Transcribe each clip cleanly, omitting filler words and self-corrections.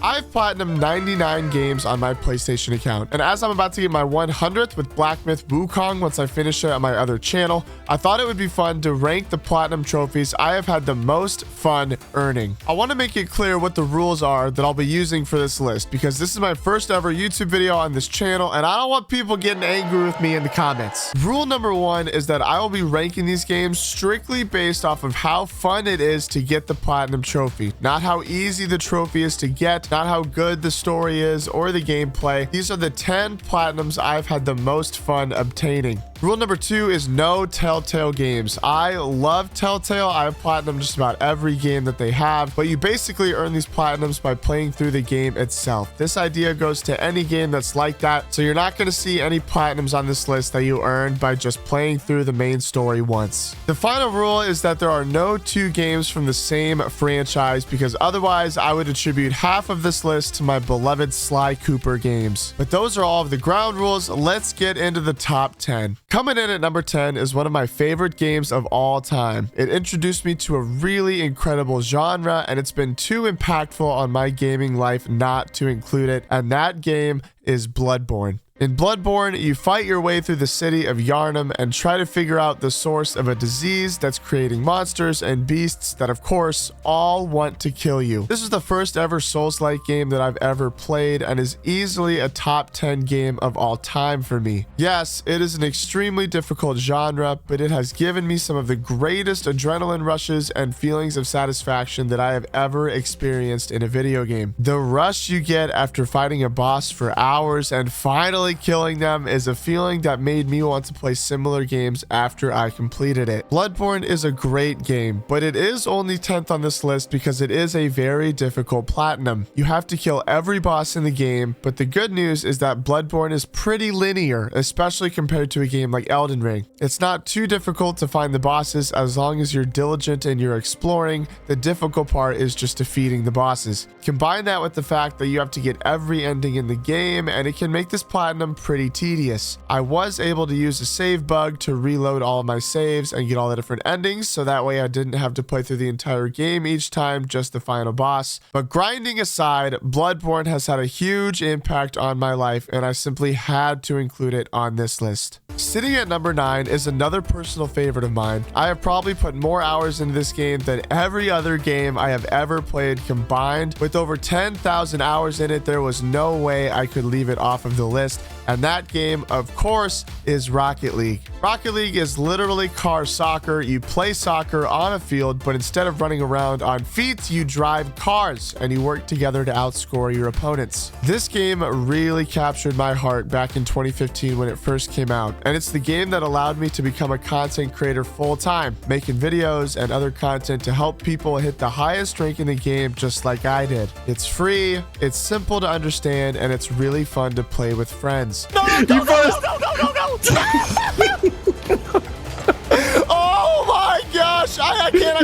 I've platinum 99 games on my PlayStation account, and as I'm about to get my 100th with Black Myth Wukong once I finish it on my other channel, I thought it would be fun to rank the platinum trophies I have had the most fun earning. I want to make it clear what the rules are that I'll be using for this list, because this is my first ever YouTube video on this channel, and I don't want people getting angry with me in the comments. Rule number 1 is that I will be ranking these games strictly based off of how fun it is to get the platinum trophy, not how easy the trophy is to get, not how good the story is or the gameplay. These are the 10 platinums I've had the most fun obtaining. Rule number 2 is no Telltale games. I love Telltale. I have platinum just about every game that they have, but you basically earn these platinums by playing through the game itself. This idea goes to any game that's like that, so you're not going to see any platinums on this list that you earned by just playing through the main story once. The final rule is that there are no 2 games from the same franchise, because otherwise I would attribute half of this list to my beloved Sly Cooper games. But those are all of the ground rules. Let's get into the top 10. Coming in at number 10 is one of my favorite games of all time. It introduced me to a really incredible genre, and it's been too impactful on my gaming life not to include it, and that game is Bloodborne. In Bloodborne, you fight your way through the city of Yharnam and try to figure out the source of a disease that's creating monsters and beasts that, of course, all want to kill you. This is the first ever Souls-like game that I've ever played and is easily a top 10 game of all time for me. Yes, it is an extremely difficult genre, but it has given me some of the greatest adrenaline rushes and feelings of satisfaction that I have ever experienced in a video game. The rush you get after fighting a boss for hours and finally killing them is a feeling that made me want to play similar games after I completed it. Bloodborne is a great game, but it is only 10th on this list because it is a very difficult platinum. You have to kill every boss in the game, but the good news is that Bloodborne is pretty linear, especially compared to a game like Elden Ring. It's not too difficult to find the bosses as long as you're diligent and you're exploring. The difficult part is just defeating the bosses. Combine that with the fact that you have to get every ending in the game, and it can make this platinum pretty tedious. I was able to use a save bug to reload all of my saves and get all the different endings, so that way I didn't have to play through the entire game each time, just the final boss. But grinding aside, Bloodborne has had a huge impact on my life, and I simply had to include it on this list. Sitting at number 9 is another personal favorite of mine. I have probably put more hours into this game than every other game I have ever played combined. With over 10,000 hours in it, there was no way I could leave it off of the list. And that game, of course, is Rocket League. Rocket League is literally car soccer. You play soccer on a field, but instead of running around on feet, you drive cars and you work together to outscore your opponents. This game really captured my heart back in 2015 when it first came out. And it's the game that allowed me to become a content creator full-time, making videos and other content to help people hit the highest rank in the game just like I did. It's free, it's simple to understand, and it's really fun to play with friends. No, no, no, no, no, no, no. Oh my gosh, I can't.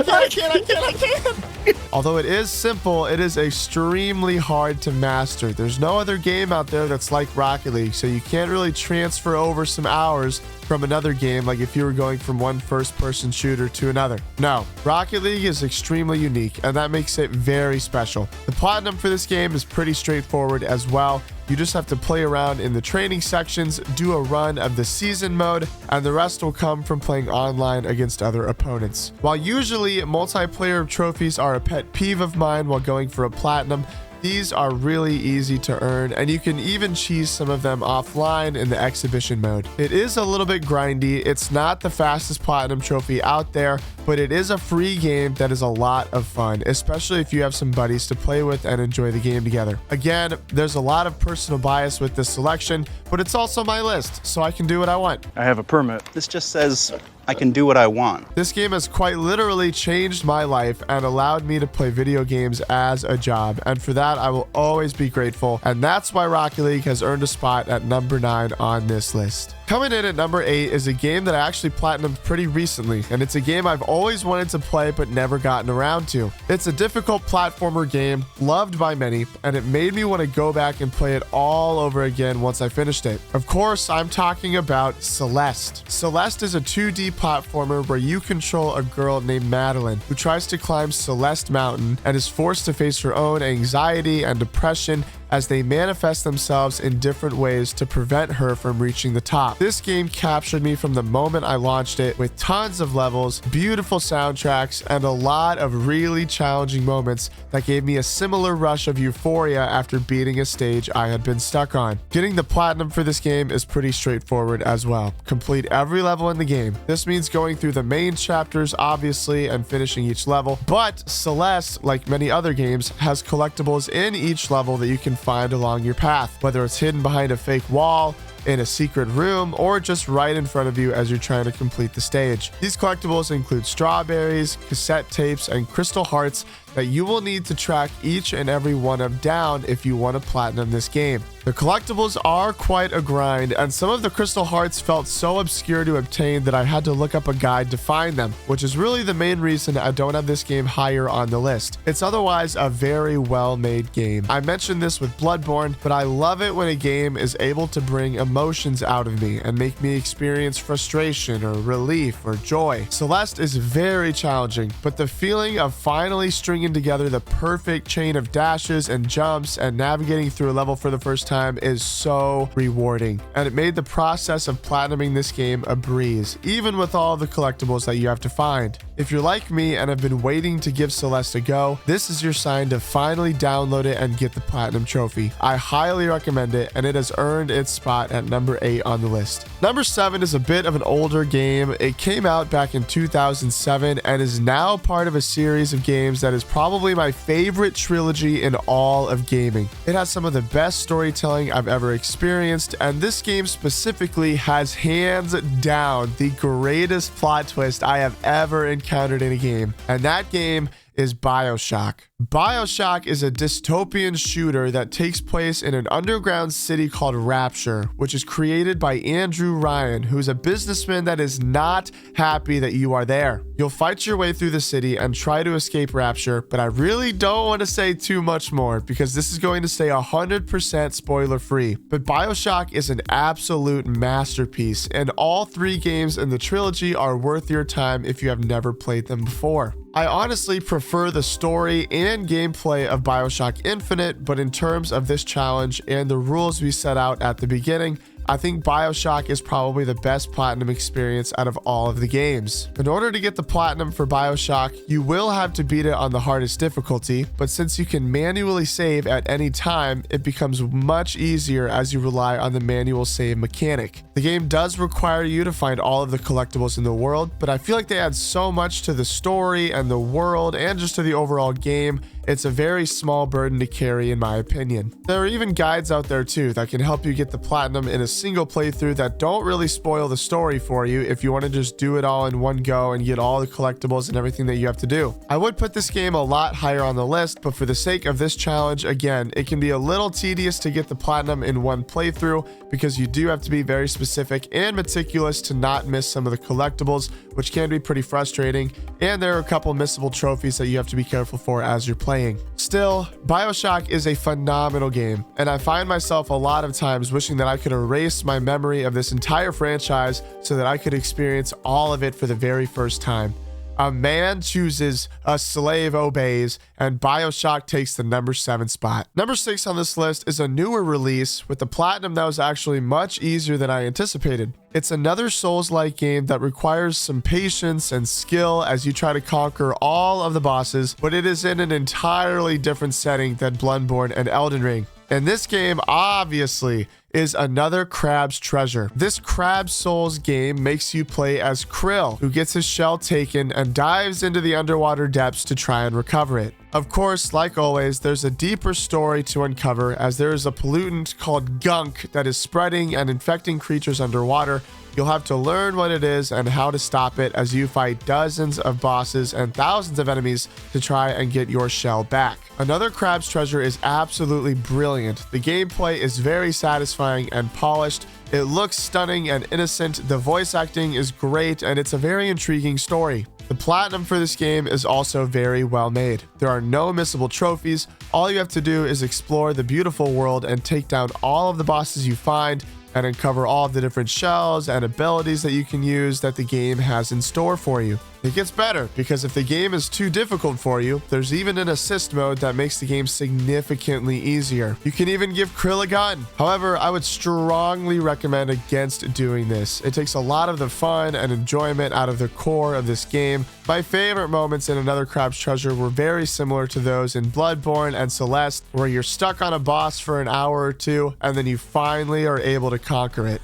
Although it is simple, it is extremely hard to master. There's no other game out there that's like Rocket League, so you can't really transfer over some hours from another game like if you were going from one first-person shooter to another. No, Rocket League is extremely unique, and that makes it very special. The platinum for this game is pretty straightforward as well. You just have to play around in the training sections, do a run of the season mode, and the rest will come from playing online against other opponents. While usually multiplayer trophies are a pet peeve of mine while going for a platinum, these are really easy to earn, and you can even cheese some of them offline in the exhibition mode. It is a little bit grindy. It's not the fastest platinum trophy out there, but it is a free game that is a lot of fun, especially if you have some buddies to play with and enjoy the game together. Again, there's a lot of personal bias with this selection, but it's also my list, so I can do what I want. I have a permit. This just says I can do what I want. This game has quite literally changed my life and allowed me to play video games as a job, and for that I will always be grateful, and that's why Rocket League has earned a spot at number 9 on this list. Coming in at number 8 is a game that I actually platinumed pretty recently, and it's a game I've always wanted to play but never gotten around to. It's a difficult platformer game, loved by many, and it made me want to go back and play it all over again once I finished it. Of course, I'm talking about Celeste. Celeste is a 2D platformer where you control a girl named Madeline who tries to climb Celeste Mountain and is forced to face her own anxiety and depression as they manifest themselves in different ways to prevent her from reaching the top. This game captured me from the moment I launched it with tons of levels, beautiful soundtracks, and a lot of really challenging moments that gave me a similar rush of euphoria after beating a stage I had been stuck on. Getting the platinum for this game is pretty straightforward as well. Complete every level in the game. This means going through the main chapters, obviously, and finishing each level, but Celeste, like many other games, has collectibles in each level that you can find along your path, whether it's hidden behind a fake wall, in a secret room, or just right in front of you as you're trying to complete the stage. These collectibles include strawberries, cassette tapes, and crystal hearts that you will need to track each and every one of down if you want to platinum this game. The collectibles are quite a grind, and some of the crystal hearts felt so obscure to obtain that I had to look up a guide to find them, which is really the main reason I don't have this game higher on the list. It's otherwise a very well-made game. I mentioned this with Bloodborne, but I love it when a game is able to bring emotions out of me and make me experience frustration or relief or joy. Celeste is very challenging, but the feeling of finally stringing together the perfect chain of dashes and jumps and navigating through a level for the first time is so rewarding, and it made the process of platinuming this game a breeze, even with all the collectibles that you have to find. If you're like me and have been waiting to give Celeste a go, this is your sign to finally download it and get the platinum trophy. I highly recommend it, and it has earned its spot at number 8 on the list. Number 7 is a bit of an older game. It came out back in 2007 and is now part of a series of games that is probably my favorite trilogy in all of gaming. It has some of the best storytelling I've ever experienced, and this game specifically has hands down the greatest plot twist I have ever encountered in a game, and that game is BioShock. BioShock is a dystopian shooter that takes place in an underground city called Rapture, which is created by Andrew Ryan, who's a businessman that is not happy that you are there. You'll fight your way through the city and try to escape Rapture, but I really don't want to say too much more because this is going to stay 100% spoiler free. But BioShock is an absolute masterpiece, and all 3 games in the trilogy are worth your time if you have never played them before. I honestly prefer the story and gameplay of BioShock Infinite, but in terms of this challenge and the rules we set out at the beginning, I think BioShock is probably the best platinum experience out of all of the games. In order to get the platinum for BioShock, you will have to beat it on the hardest difficulty, but since you can manually save at any time, it becomes much easier as you rely on the manual save mechanic. The game does require you to find all of the collectibles in the world, but I feel like they add so much to the story and the world and just to the overall game. It's a very small burden to carry in my opinion. There are even guides out there too that can help you get the platinum in a single playthrough that don't really spoil the story for you if you want to just do it all in one go and get all the collectibles and everything that you have to do. I would put this game a lot higher on the list, but for the sake of this challenge, again, it can be a little tedious to get the platinum in one playthrough because you do have to be very specific and meticulous to not miss some of the collectibles, which can be pretty frustrating, and there are a couple missable trophies that you have to be careful for as you're playing. Still, BioShock is a phenomenal game, and I find myself a lot of times wishing that I could erase my memory of this entire franchise so that I could experience all of it for the very first time. A man chooses, a slave obeys, and BioShock takes the number 7 spot. Number 6 on this list is a newer release with the platinum that was actually much easier than I anticipated. It's another Souls-like game that requires some patience and skill as you try to conquer all of the bosses, but it is in an entirely different setting than Bloodborne and Elden Ring. And this game, obviously, is another Crab's Treasure. This Crab Souls game makes you play as Krill, who gets his shell taken and dives into the underwater depths to try and recover it. Of course, like always, there's a deeper story to uncover, as there is a pollutant called gunk that is spreading and infecting creatures underwater. You'll have to learn what it is and how to stop it as you fight dozens of bosses and thousands of enemies to try and get your shell back. Another Crab's Treasure is absolutely brilliant. The gameplay is very satisfying and polished. It looks stunning and innocent. The voice acting is great, and it's a very intriguing story. The platinum for this game is also very well made. There are no missable trophies. All you have to do is explore the beautiful world and take down all of the bosses you find, and uncover all of the different shells and abilities that you can use that the game has in store for you. It gets better, because if the game is too difficult for you, there's even an assist mode that makes the game significantly easier. You can even give Krill a gun. However, I would strongly recommend against doing this. It takes a lot of the fun and enjoyment out of the core of this game. My favorite moments in Another Crab's Treasure were very similar to those in Bloodborne and Celeste, where you're stuck on a boss for an hour or two, and then you finally are able to conquer it.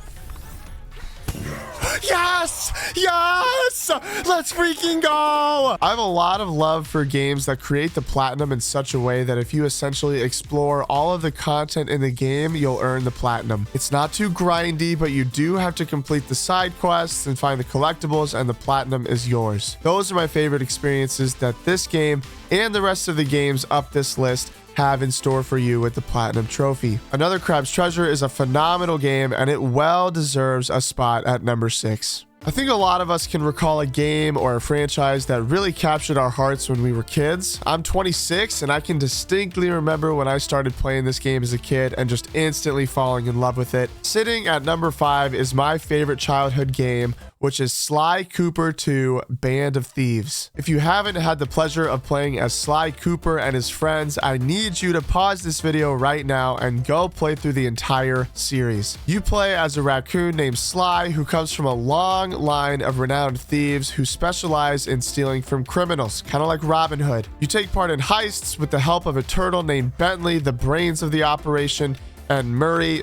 Yes! Yes! Let's freaking go! I have a lot of love for games that create the platinum in such a way that if you essentially explore all of the content in the game, you'll earn the platinum. It's not too grindy, but you do have to complete the side quests and find the collectibles, and the platinum is yours. Those are my favorite experiences that this game and the rest of the games up this list have in store for you with the platinum trophy. Another Crab's Treasure is a phenomenal game, and it well deserves a spot at number 6. I think a lot of us can recall a game or a franchise that really captured our hearts when we were kids. I'm 26, and I can distinctly remember when I started playing this game as a kid and just instantly falling in love with it. Sitting at number 5 is my favorite childhood game, which is Sly Cooper 2 Band of Thieves. If you haven't had the pleasure of playing as Sly Cooper and his friends, I need you to pause this video right now and go play through the entire series. You play as a raccoon named Sly, who comes from a long line of renowned thieves who specialize in stealing from criminals, kind of like Robin Hood. You take part in heists with the help of a turtle named Bentley, the brains of the operation, and The Murray,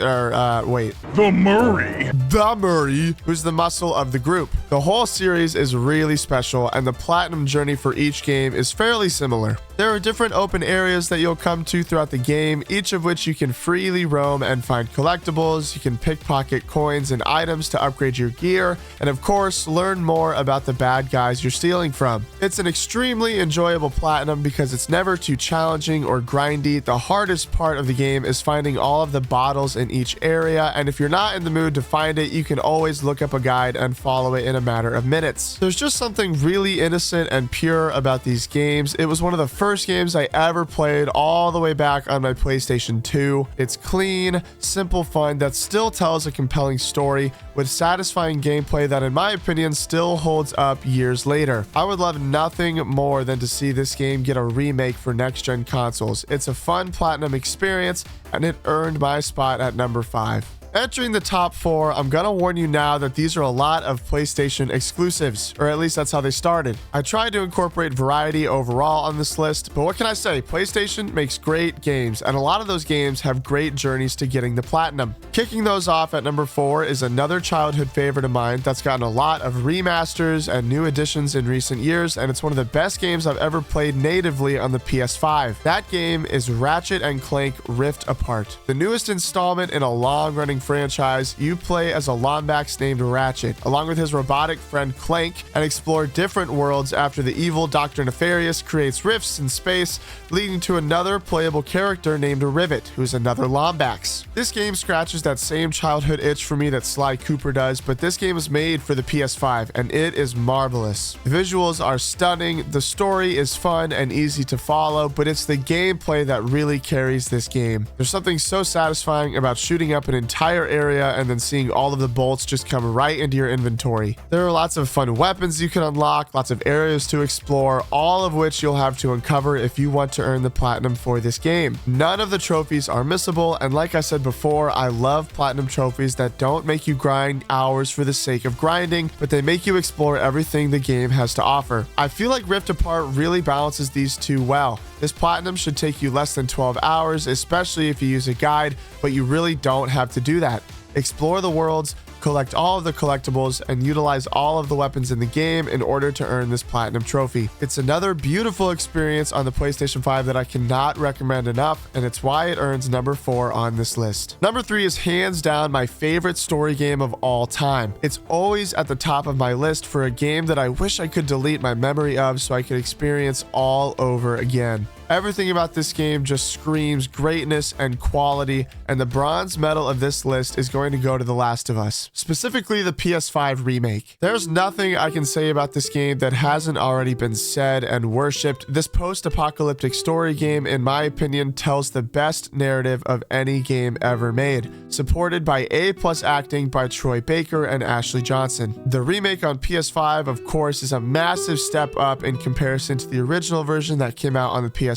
who's the muscle of the group. The whole series is really special, and the platinum journey for each game is fairly similar. There are different open areas that you'll come to throughout the game, each of which you can freely roam and find collectibles. You can pickpocket coins and items to upgrade your gear, and of course, learn more about the bad guys you're stealing from. It's an extremely enjoyable platinum because it's never too challenging or grindy. The hardest part of the game is finding all of the bottles in each area, and if you're not in the mood to find it, you can always look up a guide and follow it in a matter of minutes. There's just something really innocent and pure about these games. It was one of the first games I ever played all the way back on my PlayStation 2. It's clean, simple fun that still tells a compelling story with satisfying gameplay that, in my opinion, still holds up years later. I would love nothing more than to see this game get a remake for next-gen consoles. It's a fun platinum experience, and it earned my spot at number 5. Entering the top 4, I'm gonna warn you now that these are a lot of PlayStation exclusives, or at least that's how they started. I tried to incorporate variety overall on this list, but what can I say? PlayStation makes great games, and a lot of those games have great journeys to getting the platinum. Kicking those off at number 4 is another childhood favorite of mine that's gotten a lot of remasters and new additions in recent years, and it's one of the best games I've ever played natively on the PS5. That game is Ratchet and Clank Rift Apart. The newest installment in a long-running franchise. You play as a Lombax named Ratchet, along with his robotic friend Clank, and explore different worlds after the evil Dr. Nefarious creates rifts in space, leading to another playable character named Rivet, who's another Lombax. This game scratches that same childhood itch for me that Sly Cooper does, but this game is made for the PS5, and it is marvelous. The visuals are stunning, the story is fun and easy to follow, but it's the gameplay that really carries this game. There's something so satisfying about shooting up an entire area and then seeing all of the bolts just come right into your inventory. There are lots of fun weapons you can unlock, lots of areas to explore, all of which you'll have to uncover if you want to earn the platinum for this game. None of the trophies are missable, and like I said before, I love platinum trophies that don't make you grind hours for the sake of grinding, but they make you explore everything the game has to offer. I feel like Rift Apart really balances these two well. This platinum should take you less than 12 hours, especially if you use a guide, but you really don't have to do that. Explore the worlds, collect all of the collectibles, and utilize all of the weapons in the game in order to earn this platinum trophy. It's another beautiful experience on the PlayStation 5 that I cannot recommend enough, and it's why it earns number 4 on this list. Number 3 is hands down my favorite story game of all time. It's always at the top of my list for a game that I wish I could delete my memory of so I could experience all over again. Everything about this game just screams greatness and quality, and the bronze medal of this list is going to go to The Last of Us, specifically the PS5 remake. There's nothing I can say about this game that hasn't already been said and worshipped. This post-apocalyptic story game, in my opinion, tells the best narrative of any game ever made, supported by A+ acting by Troy Baker and Ashley Johnson. The remake on PS5, of course, is a massive step up in comparison to the original version that came out on the PS3,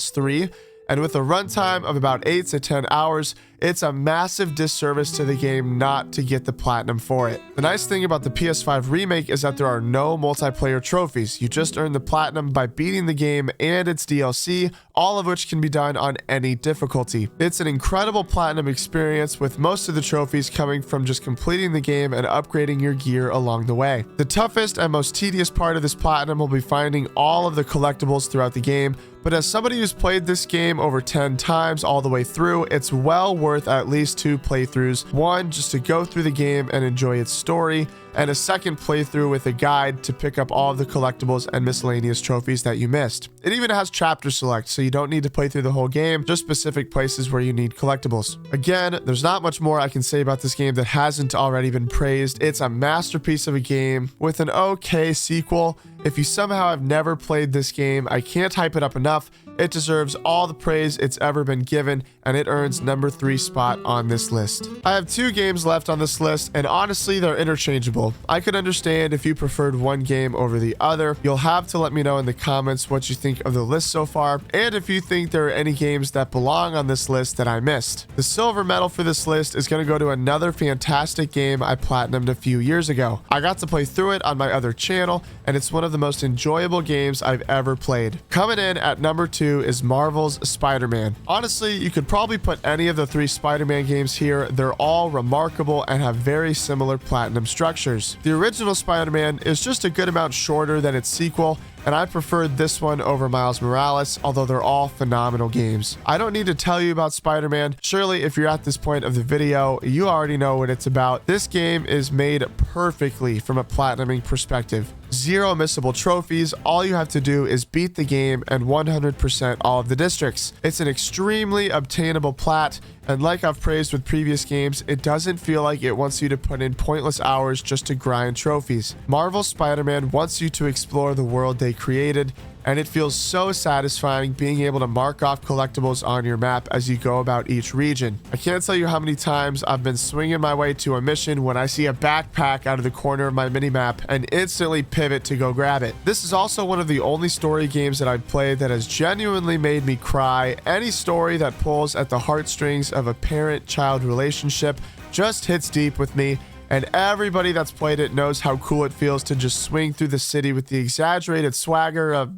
and with a runtime of about 8 to 10 hours, it's a massive disservice to the game not to get the platinum for it. The nice thing about the PS5 remake is that there are no multiplayer trophies. You just earn the platinum by beating the game and its DLC, all of which can be done on any difficulty. It's an incredible platinum experience, with most of the trophies coming from just completing the game and upgrading your gear along the way. The toughest and most tedious part of this platinum will be finding all of the collectibles throughout the game, but as somebody who's played this game over 10 times all the way through, it's well worth at least 2 playthroughs. One, just to go through the game and enjoy its story, and a second playthrough with a guide to pick up all of the collectibles and miscellaneous trophies that you missed. It even has chapter select, so you don't need to play through the whole game, just specific places where you need collectibles. Again, there's not much more I can say about this game that hasn't already been praised. It's a masterpiece of a game with an okay sequel. If you somehow have never played this game, I can't hype it up enough. It deserves all the praise it's ever been given, and it earns number 3 spot on this list. I have 2 games left on this list, and honestly, they're interchangeable. I could understand if you preferred one game over the other. You'll have to let me know in the comments what you think of the list so far, and if you think there are any games that belong on this list that I missed. The silver medal for this list is going to go to another fantastic game I platinumed a few years ago. I got to play through it on my other channel, and it's one of the most enjoyable games I've ever played. Coming in at number 2 is Marvel's Spider-Man. Honestly, you could probably put any of the 3 Spider-Man games here. They're all remarkable and have very similar platinum structures. The original Spider-Man is just a good amount shorter than its sequel, and I preferred this one over Miles Morales, although they're all phenomenal games. I don't need to tell you about Spider-Man. Surely, if you're at this point of the video, you already know what it's about. This game is made perfectly from a platinuming perspective. 0 missable trophies. All you have to do is beat the game and 100% all of the districts. It's an extremely obtainable plat, and like I've praised with previous games, it doesn't feel like it wants you to put in pointless hours just to grind trophies. Marvel's Spider-Man wants you to explore the world they created, and it feels so satisfying being able to mark off collectibles on your map as you go about each region. I can't tell you how many times I've been swinging my way to a mission when I see a backpack out of the corner of my minimap and instantly pivot to go grab it. This is also one of the only story games that I've played that has genuinely made me cry. Any story that pulls at the heartstrings of a parent-child relationship just hits deep with me, and everybody that's played it knows how cool it feels to just swing through the city with the exaggerated swagger of...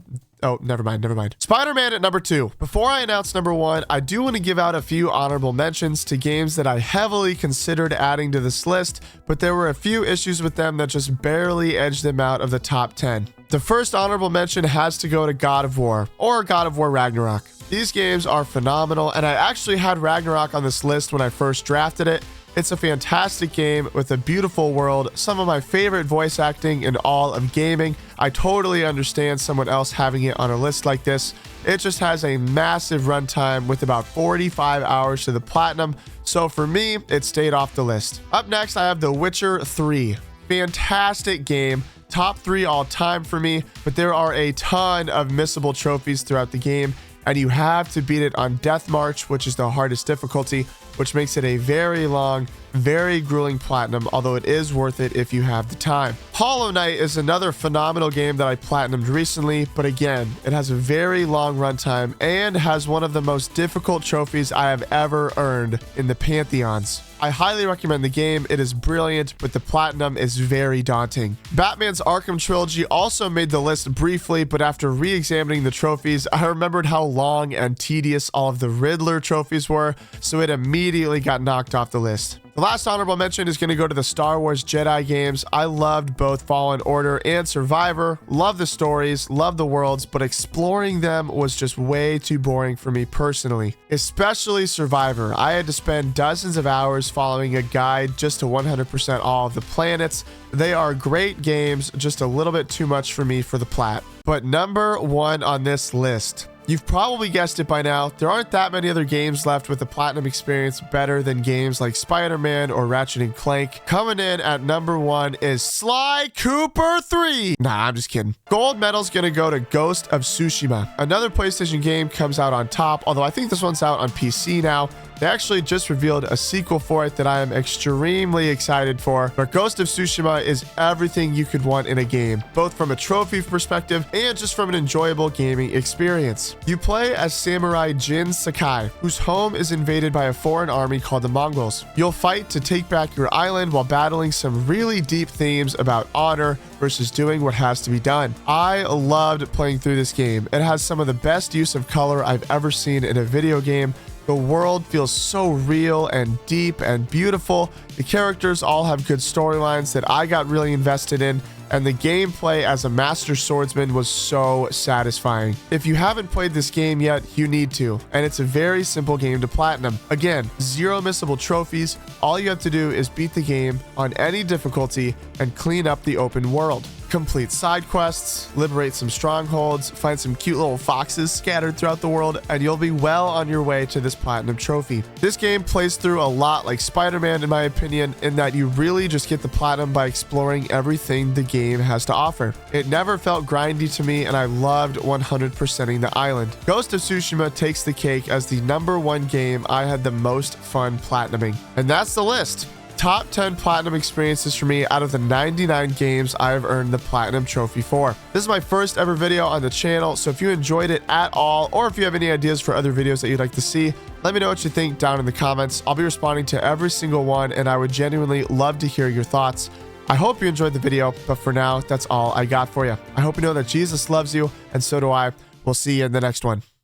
Oh, never mind. Spider-Man at number 2. Before I announce number 1, I do want to give out a few honorable mentions to games that I heavily considered adding to this list, but there were a few issues with them that just barely edged them out of the top 10. The first honorable mention has to go to God of War, or God of War Ragnarok. These games are phenomenal, and I actually had Ragnarok on this list when I first drafted it. It's a fantastic game with a beautiful world, some of my favorite voice acting in all of gaming. I totally understand someone else having it on a list like this. It just has a massive runtime with about 45 hours to the platinum, so for me, it stayed off the list. Up next, I have The Witcher 3. Fantastic game. Top 3 all time for me, but there are a ton of missable trophies throughout the game, and you have to beat it on Death March, which is the hardest difficulty, which makes it a very long, very grueling platinum, although it is worth it if you have the time. Hollow Knight is another phenomenal game that I platinumed recently, but again, it has a very long runtime and has one of the most difficult trophies I have ever earned in the Pantheons. I highly recommend the game. It is brilliant, but the platinum is very daunting. Batman's Arkham trilogy also made the list briefly, but after re-examining the trophies, I remembered how long and tedious all of the Riddler trophies were, so it immediately got knocked off the list. The last honorable mention is going to go to the Star Wars Jedi games. I loved both Fallen Order and Survivor. Love the stories, love the worlds, but exploring them was just way too boring for me personally. Especially Survivor. I had to spend dozens of hours following a guide just to 100% all of the planets. They are great games, just a little bit too much for me for the plat. But number one on this list, you've probably guessed it by now, there aren't that many other games left with the platinum experience better than games like Spider-Man or Ratchet and Clank. Coming in at number one is Sly Cooper 3. Nah, I'm just kidding. Gold medal's gonna go to Ghost of Tsushima. Another PlayStation game comes out on top, although I think this one's out on PC now. They actually just revealed a sequel for it that I am extremely excited for. But Ghost of Tsushima is everything you could want in a game, both from a trophy perspective and just from an enjoyable gaming experience. You play as Samurai Jin Sakai, whose home is invaded by a foreign army called the Mongols. You'll fight to take back your island while battling some really deep themes about honor versus doing what has to be done. I loved playing through this game. It has some of the best use of color I've ever seen in a video game. The world feels so real and deep and beautiful. The characters all have good storylines that I got really invested in, and the gameplay as a master swordsman was so satisfying. If you haven't played this game yet, you need to, and it's a very simple game to platinum. Again, 0 missable trophies. All you have to do is beat the game on any difficulty and clean up the open world. Complete side quests, liberate some strongholds, find some cute little foxes scattered throughout the world, and you'll be well on your way to this platinum trophy. This game plays through a lot like Spider-Man in my opinion, in that you really just get the platinum by exploring everything the game has to offer. It never felt grindy to me, and I loved 100%ing the island. Ghost of Tsushima takes the cake as the number one game I had the most fun platinuming. And that's the list. Top 10 platinum experiences for me out of the 99 games I have earned the platinum trophy for. This is my first ever video on the channel, so if you enjoyed it at all, or if you have any ideas for other videos that you'd like to see, let me know what you think down in the comments. I'll be responding to every single one, and I would genuinely love to hear your thoughts. I hope you enjoyed the video, but for now, that's all I got for you. I hope you know that Jesus loves you, and so do I. We'll see you in the next one.